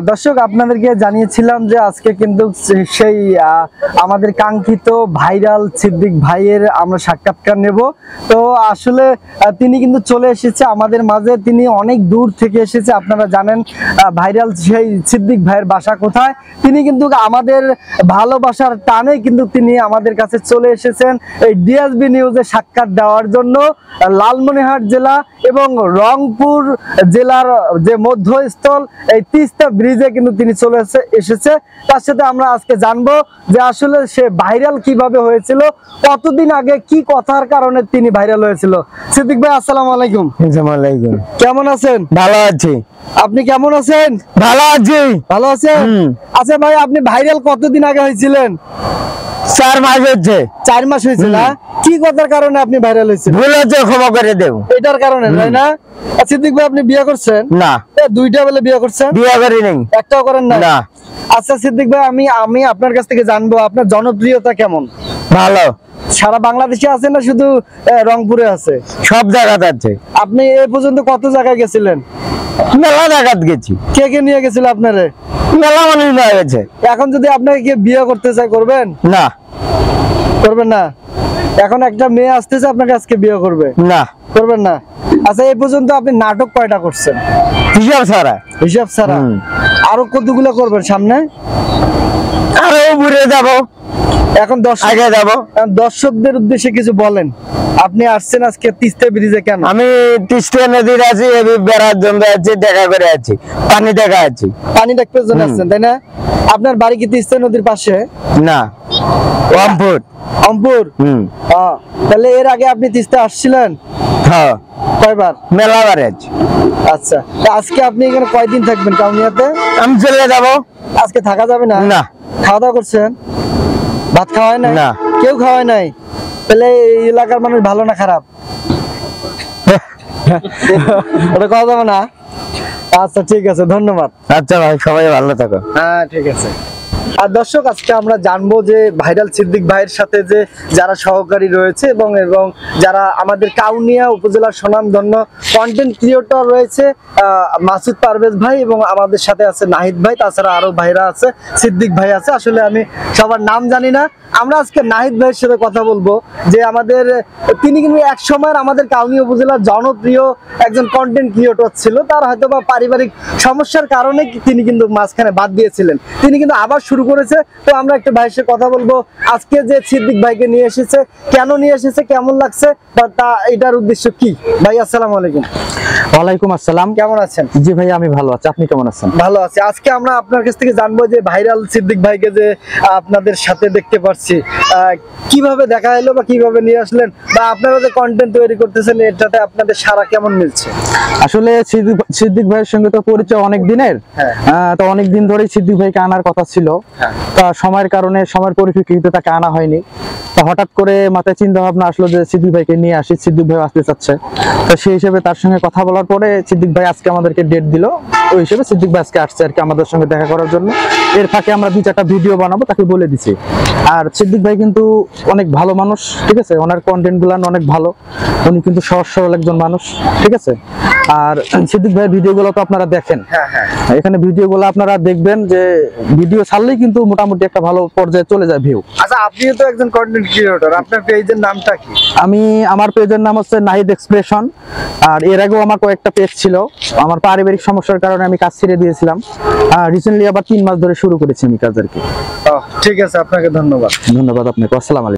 দর্শক আপনাদেরকে জানিয়েছিলাম যে আজকে কিন্তু সেই আমাদের কাঙ্ক্ষিত ভাইরাল সিদ্দিক ভাইয়ের আমরা সাক্ষাৎকার নেব। তো আসলে তিনি কিন্তু চলে এসেছে আমাদের মাঝে, তিনি অনেক দূর থেকে এসেছে। আপনারা জানেন ভাইরাল সেই সিদ্দিক ভাইয়ের বাসা কোথায়। তিনি কিন্তু আমাদের ভালোবাসার টানে কিন্তু তিনি আমাদের কাছে চলে এসেছেন এই ডিএসবি নিউজে সাক্ষাৎ দেওয়ার জন্য। লালমনিরহাট জেলা এবং রংপুর জেলার যে মধ্যস্থল এই তিস্তা ব্রিজে কিন্তু তিনি চলে এসেছে। তার সাথে আমরা আজকে জানবো যে আসলে সে ভাইরাল কিভাবে হয়েছিল, কতদিন আগে কি কথার কারণে তিনি ভাইরাল হয়েছিল। সিদ্দিক ভাই আসসালামু আলাইকুম। কেমন আছেন? ভালো আছি। আপনি কেমন আছেন? ভালো আছি। ভালো আছেন? আচ্ছা ভাই, আপনি ভাইরাল কতদিন আগে হয়েছিলেন? 4 মাস হচ্ছে। 4 মাস হয়েছিল। কি কথার কারণে আপনি ভাইরাল হয়েছেন? ভুল হচ্ছে, ক্ষমা করে দেব। এটার কারণে তাই না? সিদ্দিক ভাই আপনি বিয়ে করছেন? না। দুইটা বলে বিয়ে করছেন? বিয়ে করি নাই। একটাও করেন না? না। আচ্ছা সিদ্দিক ভাই, আমি আপনার কাছ থেকে জানবো আপনার জনপ্রিয়তা কেমন? ভালো। সারা বাংলাদেশে আছে না শুধু রংপুরে আছে? সব জায়গাতে আছে। আপনি এ পর্যন্ত কত জায়গায় গেছিলেন? মেলা জায়গাত গেছি। কে কে নিয়ে গেছিল আপনারে? মেলা মানুষ নিয়ে গেছে। এখন যদি আপনাকে কে বিয়ে করতে চায় করবেন? না। করবেন না? এখন একটা মেয়ে আসতেছে আপনাকে আজকে বিয়ে করবে? না। করবেন না? আচ্ছা এই পর্যন্ত আপনি নাটক কয়টা করছেন? হিসাব ছাড়া। হিসাব ছাড়া? আরো কতগুলো করবেন সামনে? আরো ঘুরে যাবো। এখন আগে যাবো। দর্শকদের উদ্দেশ্যে কিছু বলেন। আপনি আসছেন আজকে তিস্তা ব্রিজে কেন? আমি তিস্তা নদীর আছি, বেড়ার জন্য আছি, দেখা করে আছি, পানি দেখা আছি। পানি দেখতে জন্য আসছেন তাই না? আপনার বাড়ি কি তিস্তা নদীর পাশে? না, রংপুর। রংপুর? তাহলে এর আগে আপনি তিস্তা আসছিলেন? হ্যাঁ। কয়বার? মেলা বারে আছি। আচ্ছা, আজকে আপনি এখানে কয়দিন থাকবেন কাউনিয়াতে? আমি চলে যাবো। আজকে থাকা যাবে না? না। খাওয়া দাওয়া করছেন? ভাত খাওয়ায় নাই? না। কেউ খাওয়ায় নাই? তাহলে এই এলাকার মানুষ ভালো না খারাপ? ওটা খাওয়া যাবে না? আচ্ছা ঠিক আছে, ধন্যবাদ। আচ্ছা ভাই, সবাই ভালো থাকো। হ্যাঁ ঠিক আছে। আর দর্শক আজকে আমরা জানবো যে ভাইরাল সিদ্দিক ভাইয়ের সাথে যে যারা সহকারী রয়েছে এবং যারা আমাদের কাউনিয়া উপজেলার সুনামধন্য কন্টেন্ট ক্রিয়েটর রয়েছে, মাসুদ পারভেজ ভাই এবং আমাদের সাথে আছে নাহিদ ভাই, তাছাড়া আরো ভাইরা আছে, সিদ্দিক ভাই আছে। আসলে আমি সবার নাম জানি না। আমরা আজকে নাহিদ ভাইয়ের সাথে কথা বলবো যে তিনি কিন্তু এক সময় আমাদের কাউনিয়া উপজেলার জনপ্রিয় একজন কন্টেন্ট ক্রিয়েটর ছিল। তার হয়তো বা পারিবারিক সমস্যার কারণে তিনি কিন্তু মাঝখানে বাদ দিয়েছিলেন, তিনি কিন্তু আবার শুরু করেছে। তো আমরা একটা ভাইয়ের সাথে কথা বলবো আজকে যে সিদ্দিক ভাইকে নিয়ে এসেছে, কেন নিয়ে এসেছে, কেমন লাগছে, বা এটার উদ্দেশ্য কি। ভাই আসসালামু আলাইকুম। ওয়ালাইকুম আসসালাম। কেমন আছেন? জি ভাই, আমি ভালো আছি। আপনি কেমন আছেন? ভালো আছি। আজকে আমরা আপনার কাছ থেকে জানবো যে ভাইরাল সিদ্দিক ভাইকে যে আপনাদের সাথে দেখতে পাচ্ছি, কিভাবে দেখা এলো বা কিভাবে নিয়ে আসলেন, বা আপনারা যে কন্টেন্ট তৈরি করতেছেন এটাতে আপনাদের সারা কেমন মিলছে? আসলে সিদ্দিক ভাইয়ের সঙ্গে তো পরিচয় অনেক দিনের। তো অনেক দিন ধরেই সিদ্দিক ভাইকে আনার কথা ছিল। তা সময়ের কারণে, সময়ের পরিপ্রেক্ষিতে তাকে আনা হয়নি। তো হঠাৎ করে মাথায় চিন্তা ভাবনা আসলো যে সিদ্দিক ভাইকে নিয়ে আসি, সিদ্দিক ভাই আসতে চাচ্ছে। তো সেই হিসেবে তার সঙ্গে কথা বলার পরে সিদ্দিক ভাই আজকে আমাদেরকে ডেট দিল। ওই হিসেবে সিদ্দিক ভাই আজকে আসছে আর কি আমাদের সঙ্গে দেখা করার জন্য। এর ফাঁকে আমরা 2-4টা ভিডিও বানাবো, তাকে বলে দিছি। আর সিদ্দিক ভাই কিন্তু অনেক ভালো মানুষ, ঠিক আছে। ওনার কন্টেন্ট গুলো অনেক ভালো। উনি কিন্তু সহজ সরল একজন মানুষ, ঠিক আছে। আর সিদ্দিক ভাইয়ের ভিডিওগুলো তো আপনারা দেখেন। এখানে ভিডিওগুলো আপনারা দেখবেন যে ভিডিও ছাড়লেই কিন্তু মোটামুটি একটা ভালো পর্যায়ে চলে যায় ভিউ। আচ্ছা, আপনিও তো একজন কন্টেন্ট ক্রিয়েটর, আপনার পেজের নামটা কি? আমার পেজের নাম হচ্ছে নাহিদ এক্সপ্রেশন। আর এর আগেও আমার কয়েকটা পেজ ছিল। আমার পারিবারিক সমস্যার কারণে আমি কাজ ছেড়ে দিয়েছিলাম। রিসেন্টলি আবার 3 মাস ধরে শুরু করেছি আমি কাজ আর কি। ঠিক আছে, আপনাকে ধন্যবাদ। ধন্যবাদ আপনাকে। আসসালামু আলাইকুম।